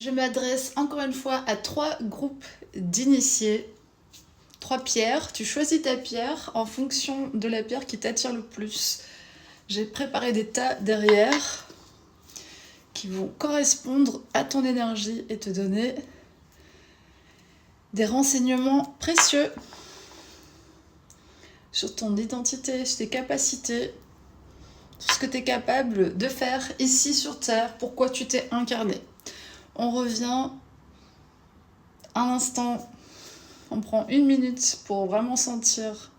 Je m'adresse encore une fois à 3 groupes d'initiés, 3 pierres. Tu choisis ta pierre en fonction de la pierre qui t'attire le plus. J'ai préparé des tas derrière qui vont correspondre à ton énergie et te donner des renseignements précieux sur ton identité, sur tes capacités, sur ce que tu es capable de faire ici sur Terre, pourquoi tu t'es incarné. On revient un instant, on prend 1 minute pour vraiment sentir,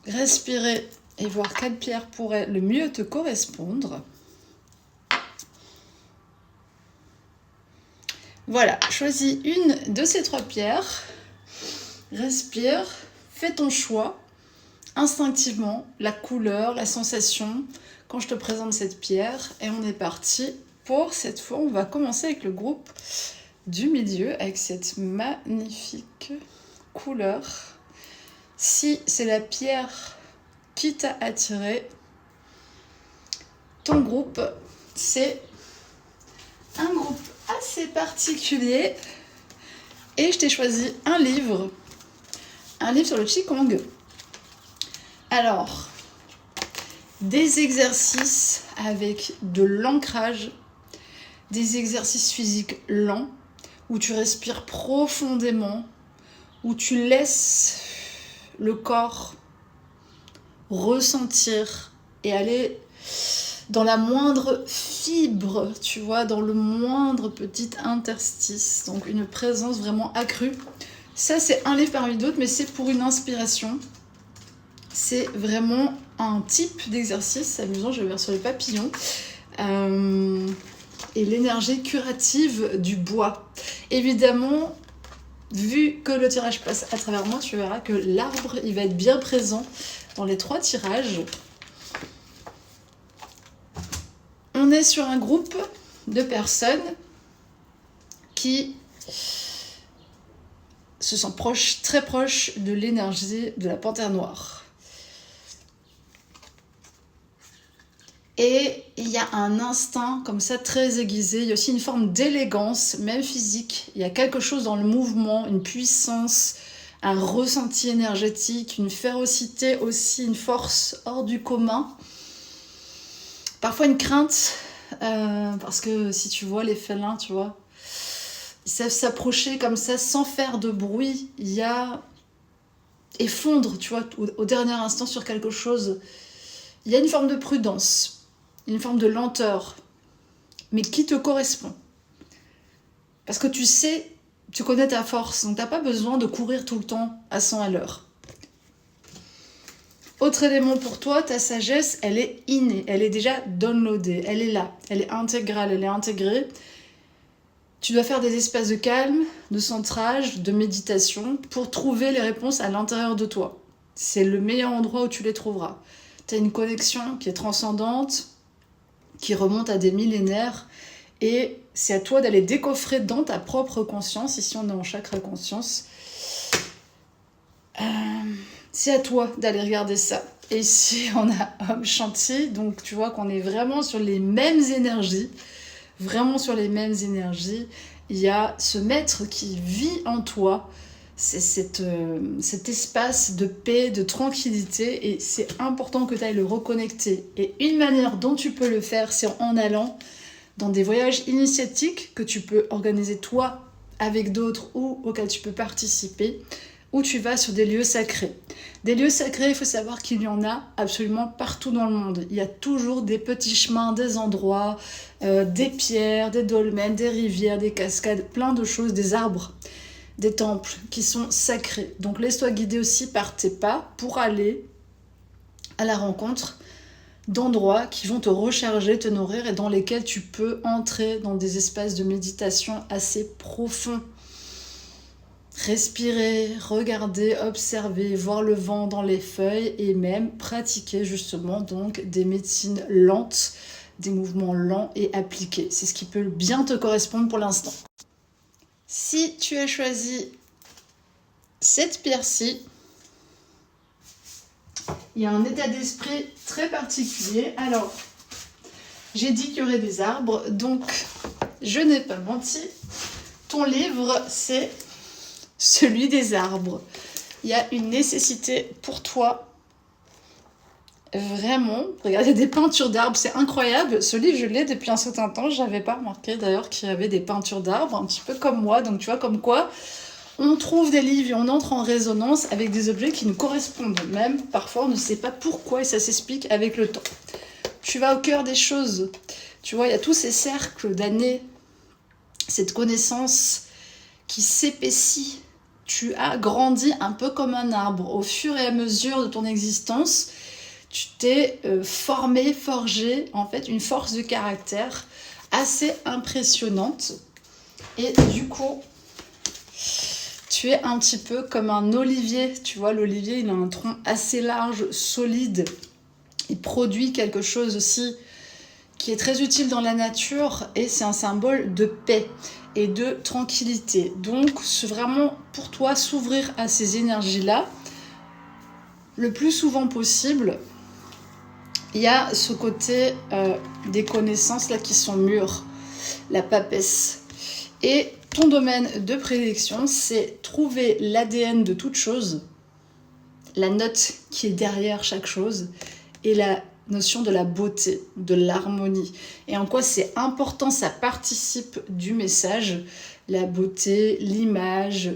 respirer et voir quelle pierre pourrait le mieux te correspondre. Voilà, choisis une de ces 3 pierres, respire, fais ton choix, instinctivement, la couleur, la sensation, quand je te présente cette pierre, et on est parti. Pour cette fois, on va commencer avec le groupe du milieu, avec cette magnifique couleur. Si c'est la pierre qui t'a attiré, ton groupe, c'est un groupe assez particulier. Et je t'ai choisi un livre sur le Qigong. Alors, des exercices avec de l'ancrage, des exercices physiques lents, où tu respires profondément, où tu laisses le corps ressentir et aller dans la moindre fibre, tu vois, dans le moindre petit interstice. Donc une présence vraiment accrue. Ça, c'est un livre parmi d'autres, mais c'est pour une inspiration. C'est vraiment un type d'exercice, c'est amusant, je vais vers sur les papillons. Et l'énergie curative du bois. Évidemment, vu que le tirage passe à travers moi, tu verras que l'arbre, il va être bien présent dans les 3 tirages. On est sur un groupe de personnes qui se sentent proches, très proches de l'énergie de la panthère noire. Et il y a un instinct comme ça très aiguisé, il y a aussi une forme d'élégance, même physique. Il y a quelque chose dans le mouvement, une puissance, un ressenti énergétique, une férocité aussi, une force hors du commun. Parfois une crainte, parce que si tu vois les félins, tu vois, ils savent s'approcher comme ça sans faire de bruit. Il y a effondre, tu vois, au dernier instant sur quelque chose. Il y a une forme de prudence. Une forme de lenteur, mais qui te correspond. Parce que tu sais, tu connais ta force, donc tu n'as pas besoin de courir tout le temps à 100 à l'heure. Autre élément pour toi, ta sagesse, elle est innée, elle est déjà downloadée, elle est là, elle est intégrale, elle est intégrée. Tu dois faire des espaces de calme, de centrage, de méditation pour trouver les réponses à l'intérieur de toi. C'est le meilleur endroit où tu les trouveras. Tu as une connexion qui est transcendante, qui remonte à des millénaires, et c'est à toi d'aller décoffrer dans ta propre conscience. Ici on est en chakra conscience, c'est à toi d'aller regarder ça. Et ici on a Om Shanti, donc tu vois qu'on est vraiment sur les mêmes énergies, il y a ce maître qui vit en toi, c'est cet espace de paix, de tranquillité, et c'est important que tu ailles le reconnecter. Et une manière dont tu peux le faire, c'est en allant dans des voyages initiatiques que tu peux organiser toi avec d'autres ou auxquels tu peux participer, où tu vas sur des lieux sacrés. Des lieux sacrés, il faut savoir qu'il y en a absolument partout dans le monde. Il y a toujours des petits chemins, des endroits, des pierres, des dolmens, des rivières, des cascades, plein de choses, des arbres, des temples qui sont sacrés. Donc laisse-toi guider aussi par tes pas pour aller à la rencontre d'endroits qui vont te recharger, te nourrir et dans lesquels tu peux entrer dans des espaces de méditation assez profonds. Respirer, regarder, observer, voir le vent dans les feuilles et même pratiquer justement donc des médecines lentes, des mouvements lents et appliqués. C'est ce qui peut bien te correspondre pour l'instant. Si tu as choisi cette pierre-ci, il y a un état d'esprit très particulier. Alors, j'ai dit qu'il y aurait des arbres, donc je n'ai pas menti. Ton livre, c'est celui des arbres. Il y a une nécessité pour toi. Vraiment, regarde, il y a des peintures d'arbres, c'est incroyable. Ce livre, je l'ai depuis un certain temps. Je n'avais pas remarqué d'ailleurs qu'il y avait des peintures d'arbres, un petit peu comme moi. Donc tu vois, comme quoi, on trouve des livres et on entre en résonance avec des objets qui nous correspondent. Même, parfois, on ne sait pas pourquoi et ça s'explique avec le temps. Tu vas au cœur des choses. Tu vois, il y a tous ces cercles d'années, cette connaissance qui s'épaissit. Tu as grandi un peu comme un arbre. Au fur et à mesure de ton existence, tu t'es formé, forgé, en fait, une force de caractère assez impressionnante. Et du coup, tu es un petit peu comme un olivier. Tu vois, l'olivier, il a un tronc assez large, solide. Il produit quelque chose aussi qui est très utile dans la nature et c'est un symbole de paix et de tranquillité. Donc, c'est vraiment pour toi s'ouvrir à ces énergies-là le plus souvent possible. Il y a ce côté des connaissances là qui sont mûres, la papesse. Et ton domaine de prédilection, c'est trouver l'ADN de toute chose, la note qui est derrière chaque chose et la notion de la beauté, de l'harmonie. Et en quoi c'est important, ça participe du message, la beauté, l'image,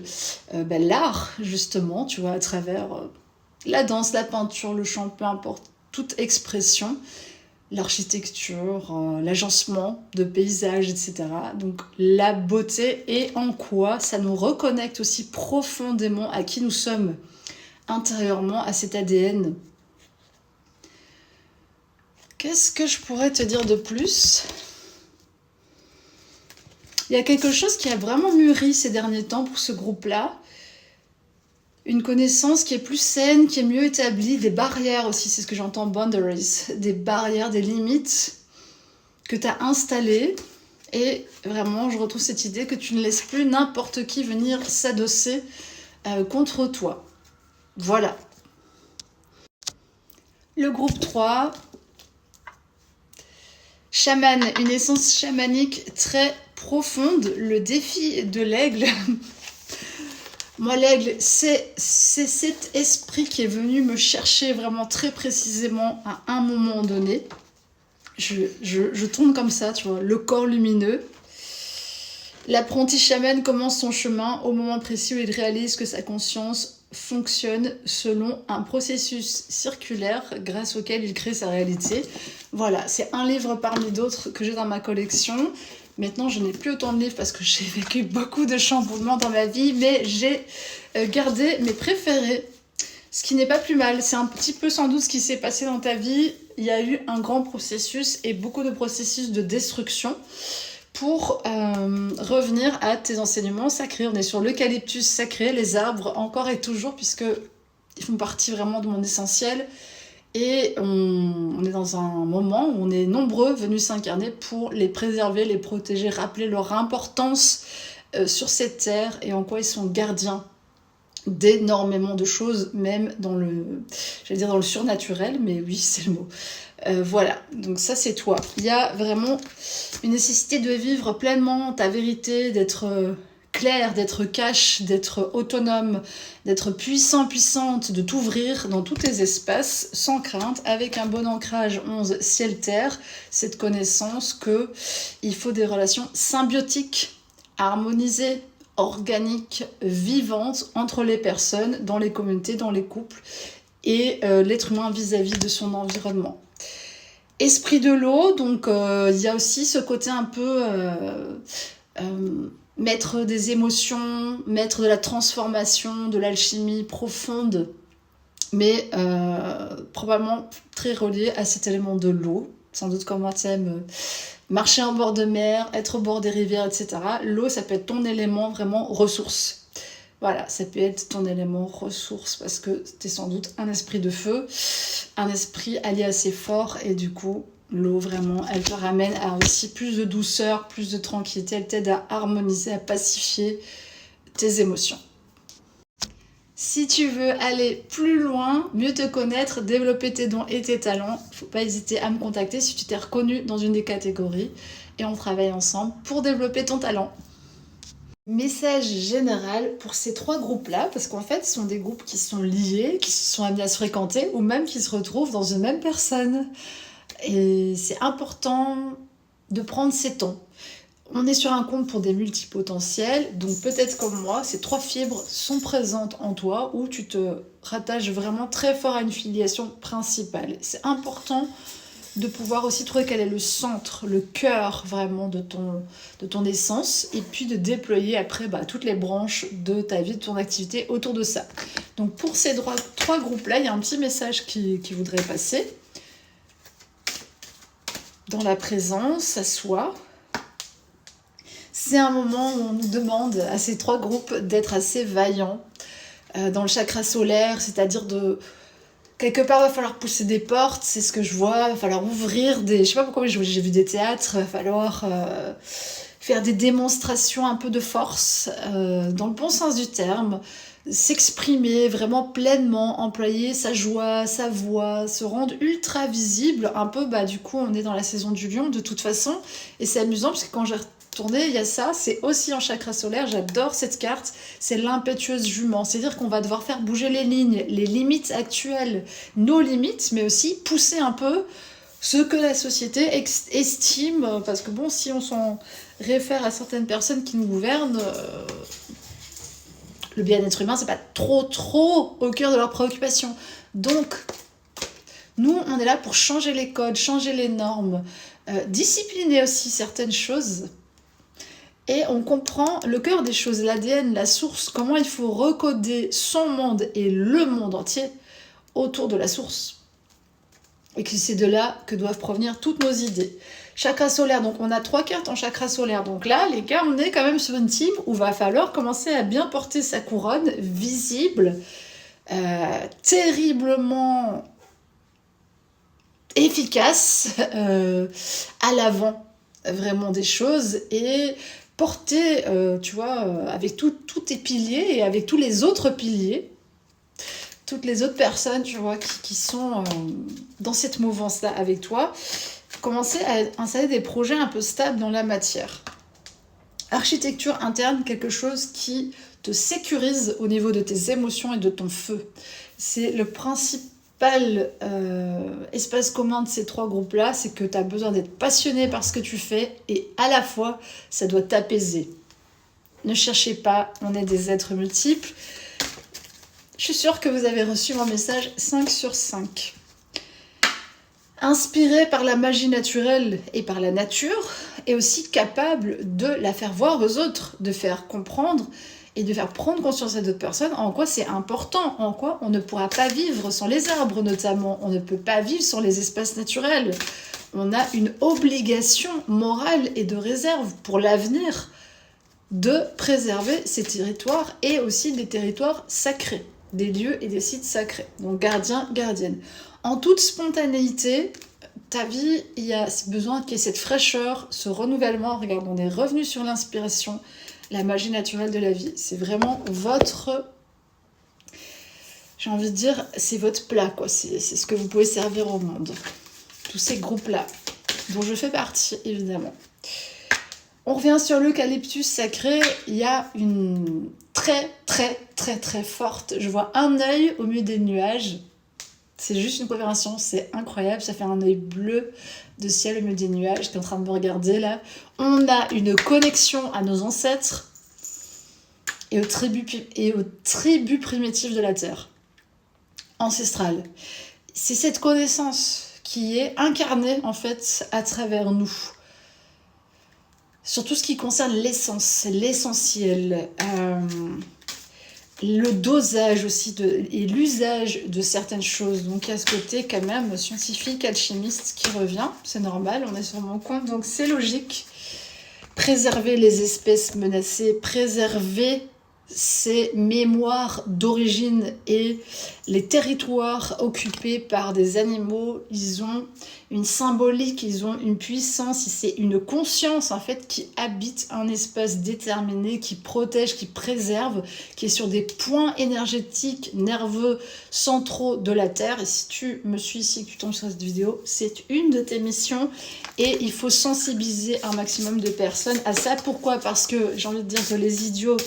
l'art justement, tu vois, à travers la danse, la peinture, le chant, peu importe, toute expression, l'architecture, l'agencement de paysages, etc. Donc la beauté et en quoi ça nous reconnecte aussi profondément à qui nous sommes intérieurement, à cet ADN. Qu'est-ce que je pourrais te dire de plus ? Il y a quelque chose qui a vraiment mûri ces derniers temps pour ce groupe-là. Une connaissance qui est plus saine, qui est mieux établie, des barrières aussi, c'est ce que j'entends, boundaries, des barrières, des limites que tu as installées. Et vraiment, je retrouve cette idée que tu ne laisses plus n'importe qui venir s'adosser contre toi. Voilà. Le groupe 3, chaman, une essence chamanique très profonde, le défi de l'aigle. Moi, l'aigle, c'est cet esprit qui est venu me chercher vraiment très précisément à un moment donné. Je tombe comme ça, tu vois, le corps lumineux. L'apprenti chaman commence son chemin au moment précis où il réalise que sa conscience fonctionne selon un processus circulaire grâce auquel il crée sa réalité. Voilà, c'est un livre parmi d'autres que j'ai dans ma collection. Maintenant, je n'ai plus autant de livres parce que j'ai vécu beaucoup de chamboulements dans ma vie, mais j'ai gardé mes préférés, ce qui n'est pas plus mal. C'est un petit peu sans doute ce qui s'est passé dans ta vie. Il y a eu un grand processus et beaucoup de processus de destruction pour revenir à tes enseignements sacrés. On est sur l'eucalyptus sacré, les arbres encore et toujours, puisqu'ils font partie vraiment de mon essentiel. Et on est dans un moment où on est nombreux venus s'incarner pour les préserver, les protéger, rappeler leur importance sur cette terre et en quoi ils sont gardiens d'énormément de choses, même dans le surnaturel, mais oui, c'est le mot. Voilà, donc ça c'est toi. Il y a vraiment une nécessité de vivre pleinement ta vérité, d'être clair, d'être cash, d'être autonome, d'être puissant, puissante, de t'ouvrir dans tous tes espaces sans crainte, avec un bon ancrage 11 ciel-terre, cette connaissance que il faut des relations symbiotiques, harmonisées, organiques, vivantes entre les personnes, dans les communautés, dans les couples et l'être humain vis-à-vis de son environnement. Esprit de l'eau, donc il y a aussi ce côté un peu maître des émotions, maître de la transformation, de l'alchimie profonde, mais probablement très relié à cet élément de l'eau. Sans doute comme moi tu aimes marcher en bord de mer, être au bord des rivières, etc. L'eau, ça peut être ton élément vraiment ressource. Voilà, ça peut être ton élément ressource parce que t'es sans doute un esprit de feu, un esprit allié assez fort et du coup, l'eau vraiment, elle te ramène à aussi plus de douceur, plus de tranquillité, elle t'aide à harmoniser, à pacifier tes émotions. Si tu veux aller plus loin, mieux te connaître, développer tes dons et tes talents, faut pas hésiter à me contacter si tu t'es reconnu dans une des catégories. et on travaille ensemble pour développer ton talent. Message général pour ces 3 groupes-là, parce qu'en fait, ce sont des groupes qui sont liés, qui se sont amenés à se fréquenter, ou même qui se retrouvent dans une même personne. Et c'est important de prendre ces temps. On est sur un compte pour des multipotentiels, donc peut-être comme moi, ces 3 fibres sont présentes en toi, où tu te rattaches vraiment très fort à une filiation principale. C'est important de pouvoir aussi trouver quel est le centre, le cœur vraiment de ton essence, et puis de déployer après toutes les branches de ta vie, de ton activité autour de ça. Donc pour ces 3 groupes-là, il y a un petit message qui voudrait passer. Dans la présence, à soi. C'est un moment où on nous demande à ces 3 groupes d'être assez vaillants dans le chakra solaire, c'est-à-dire de... Quelque part, il va falloir pousser des portes, c'est ce que je vois, il va falloir ouvrir des... Je sais pas pourquoi j'ai vu des théâtres, il va falloir faire des démonstrations un peu de force, dans le bon sens du terme, s'exprimer vraiment pleinement, employer sa joie, sa voix, se rendre ultra visible, un peu, du coup, on est dans la saison du lion de toute façon, et c'est amusant parce que quand j'ai retourné, il y a ça, c'est aussi en chakra solaire, j'adore cette carte, c'est l'impétueuse jument, c'est-à-dire qu'on va devoir faire bouger les lignes, les limites actuelles, nos limites, mais aussi pousser un peu ce que la société estime, parce que bon, si on s'en réfère à certaines personnes qui nous gouvernent, le bien-être humain, c'est pas trop au cœur de leurs préoccupations. Donc, nous, on est là pour changer les codes, changer les normes, discipliner aussi certaines choses. Et on comprend le cœur des choses, l'ADN, la source, comment il faut recoder son monde et le monde entier autour de la source. Et que c'est de là que doivent provenir toutes nos idées. Chakra solaire, donc on a 3 cartes en chakra solaire. Donc là, les gars, on est quand même sur une team où il va falloir commencer à bien porter sa couronne, visible, terriblement efficace, à l'avant vraiment des choses, et porter, avec tous tes piliers et avec tous les autres piliers, toutes les autres personnes, tu vois, qui sont dans cette mouvance-là avec toi, commencer à installer des projets un peu stables dans la matière. Architecture interne, quelque chose qui te sécurise au niveau de tes émotions et de ton feu. C'est le principal espace commun de ces 3 groupes-là, c'est que tu as besoin d'être passionné par ce que tu fais et à la fois, ça doit t'apaiser. Ne cherchez pas, on est des êtres multiples. Je suis sûre que vous avez reçu mon message 5 sur 5. Inspiré par la magie naturelle et par la nature, et aussi capable de la faire voir aux autres, de faire comprendre et de faire prendre conscience à d'autres personnes en quoi c'est important, en quoi on ne pourra pas vivre sans les arbres notamment, on ne peut pas vivre sans les espaces naturels. On a une obligation morale et de réserve pour l'avenir de préserver ces territoires et aussi des territoires sacrés, des lieux et des sites sacrés. Donc gardien, gardienne. En toute spontanéité, ta vie, il y a besoin qu'il y ait cette fraîcheur, ce renouvellement. Regarde, on est revenu sur l'inspiration, la magie naturelle de la vie. C'est vraiment votre... J'ai envie de dire, c'est votre plat, quoi. C'est ce que vous pouvez servir au monde. Tous ces groupes-là, dont je fais partie, évidemment. On revient sur l'eucalyptus sacré. Il y a une très forte... Je vois un œil au milieu des nuages. C'est juste une confirmation, c'est incroyable. Ça fait un œil bleu de ciel au milieu des nuages. Tu es en train de me regarder là. On a une connexion à nos ancêtres et aux tribus primitives de la Terre. Ancestrale. C'est cette connaissance qui est incarnée en fait à travers nous. Sur tout ce qui concerne l'essence, l'essentiel, le dosage aussi et l'usage de certaines choses. Donc il y a ce côté quand même scientifique, alchimiste qui revient, c'est normal, on est sur mon compte, donc c'est logique. Préserver les espèces menacées, préserver ces mémoires d'origine et les territoires occupés par des animaux, ils ont une symbolique, ils ont une puissance, c'est une conscience en fait qui habite un espace déterminé, qui protège, qui préserve, qui est sur des points énergétiques, nerveux, centraux de la Terre. Et si tu me suis ici, que tu tombes sur cette vidéo, c'est une de tes missions et il faut sensibiliser un maximum de personnes à ça. Pourquoi? Parce que j'ai envie de dire que les idiots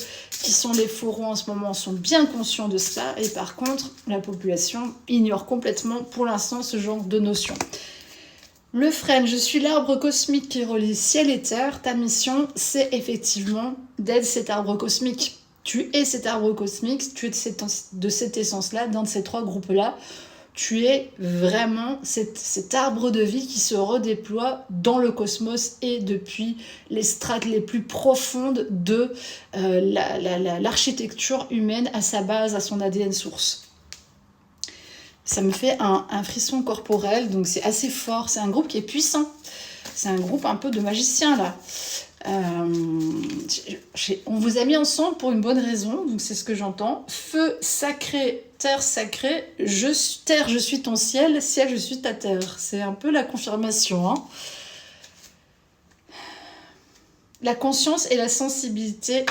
qui sont les faucons en ce moment sont bien conscients de ça et par contre, la population ignore complètement pour l'instant ce genre de notion. Le frêne, je suis l'arbre cosmique qui relie ciel et terre. Ta mission, c'est effectivement d'être cet arbre cosmique. Tu es cet arbre cosmique, tu es de cette essence-là, dans ces trois groupes-là. Tu es vraiment cet arbre de vie qui se redéploie dans le cosmos et depuis les strates les plus profondes de l'architecture humaine à sa base, à son ADN source. Ça me fait un frisson corporel, donc c'est assez fort. C'est un groupe qui est puissant. C'est un groupe un peu de magiciens, là. On vous a mis ensemble pour une bonne raison, donc c'est ce que j'entends. Feu sacré, terre sacrée, terre, je suis ton ciel, ciel, je suis ta terre. C'est un peu la confirmation, hein. La conscience et la sensibilité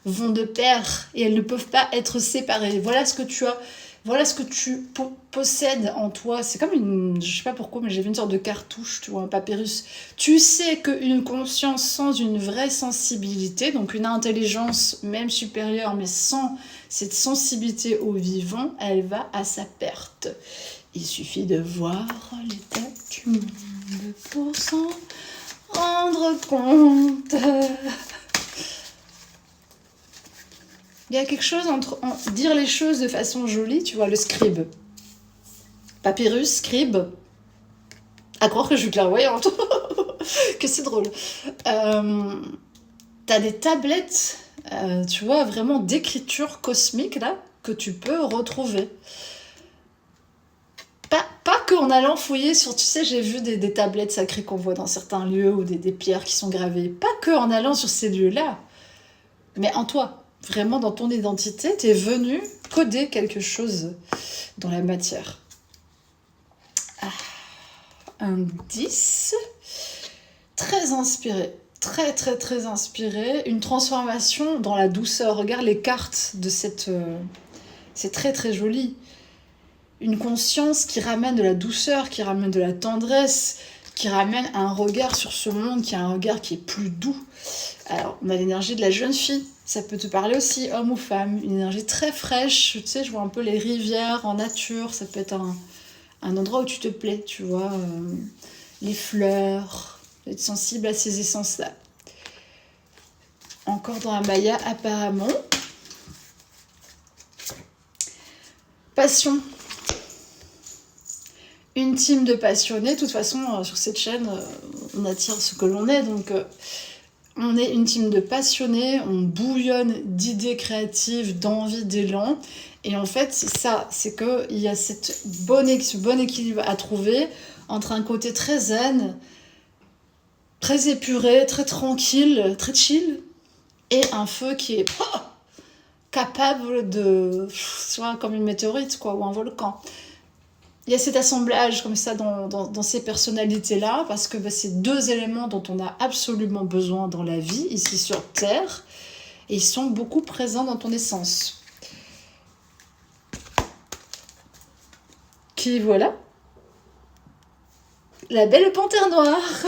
vont de pair et elles ne peuvent pas être séparées. Voilà ce que tu as. Voilà ce que tu possèdes en toi. C'est comme une... Je sais pas pourquoi, mais j'ai vu une sorte de cartouche, tu vois, un papyrus. Tu sais qu'une conscience sans une vraie sensibilité, donc une intelligence même supérieure, mais sans cette sensibilité au vivant, elle va à sa perte. Il suffit de voir l'état du monde pour s'en rendre compte. Il y a quelque chose entre dire les choses de façon jolie, tu vois, le scribe. Papyrus, scribe. À croire que je suis clairvoyante. Que c'est drôle. T'as des tablettes, tu vois, vraiment d'écriture cosmique, là, que tu peux retrouver. Pas qu'en allant fouiller sur, tu sais, j'ai vu des tablettes sacrées qu'on voit dans certains lieux ou des pierres qui sont gravées. Pas qu'en allant sur ces lieux-là, mais en toi. Vraiment, dans ton identité, tu es venu coder quelque chose dans la matière. Un 10. Très inspiré. Très, très, très inspiré. Une transformation dans la douceur. Regarde les cartes de cette... c'est très, très joli. Une conscience qui ramène de la douceur, qui ramène de la tendresse, qui ramène un regard sur ce monde, qui a un regard qui est plus doux. Alors, on a l'énergie de la jeune fille. Ça peut te parler aussi, homme ou femme. Une énergie très fraîche. Tu sais, je vois un peu les rivières en nature. Ça peut être un endroit où tu te plais, tu vois. Les fleurs. Être sensible à ces essences-là. Encore dans la Maya, apparemment. Passion. Une team de passionnés. De toute façon, sur cette chaîne, on attire ce que l'on est. Donc... on est une team de passionnés, on bouillonne d'idées créatives, d'envie, d'élan. Et en fait, c'est ça, c'est qu'il y a ce bon équilibre à trouver entre un côté très zen, très épuré, très tranquille, très chill, et un feu qui est capable de... soit comme une météorite, quoi, ou un volcan. Il y a cet assemblage comme ça dans ces personnalités-là, parce que c'est deux éléments dont on a absolument besoin dans la vie, ici sur Terre, et ils sont beaucoup présents dans ton essence. Qui voilà? La belle panthère noire,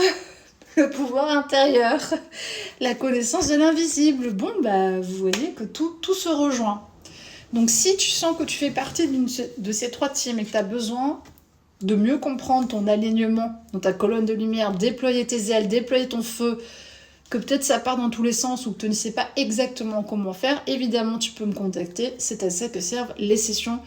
le pouvoir intérieur, la connaissance de l'invisible. Bon, bah, vous voyez que tout se rejoint. Donc si tu sens que tu fais partie de ces trois teams et que tu as besoin de mieux comprendre ton alignement dans ta colonne de lumière, déployer tes ailes, déployer ton feu, que peut-être ça part dans tous les sens ou que tu ne sais pas exactement comment faire, évidemment tu peux me contacter. C'est à ça que servent les sessions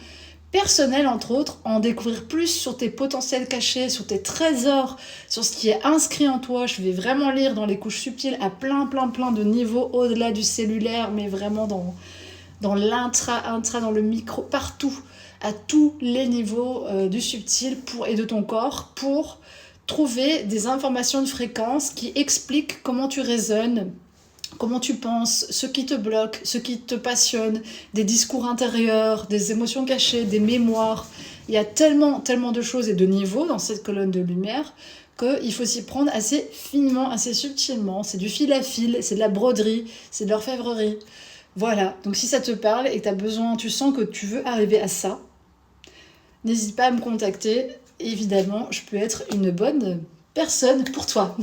personnelles, entre autres, en découvrir plus sur tes potentiels cachés, sur tes trésors, sur ce qui est inscrit en toi. Je vais vraiment lire dans les couches subtiles à plein de niveaux au-delà du cellulaire, mais vraiment dans l'intra, dans le micro, partout, à tous les niveaux du subtil et de ton corps, pour trouver des informations de fréquence qui expliquent comment tu résonnes, comment tu penses, ce qui te bloque, ce qui te passionne, des discours intérieurs, des émotions cachées, des mémoires, Il y a tellement de choses et de niveaux dans cette colonne de lumière qu'il faut s'y prendre assez finement, assez subtilement. C'est du fil à fil, c'est de la broderie, c'est de l'orfèvrerie. Voilà, donc si ça te parle et que tu as besoin, tu sens que tu veux arriver à ça, n'hésite pas à me contacter. Évidemment, je peux être une bonne personne pour toi.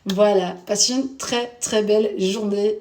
Voilà, passe une très belle journée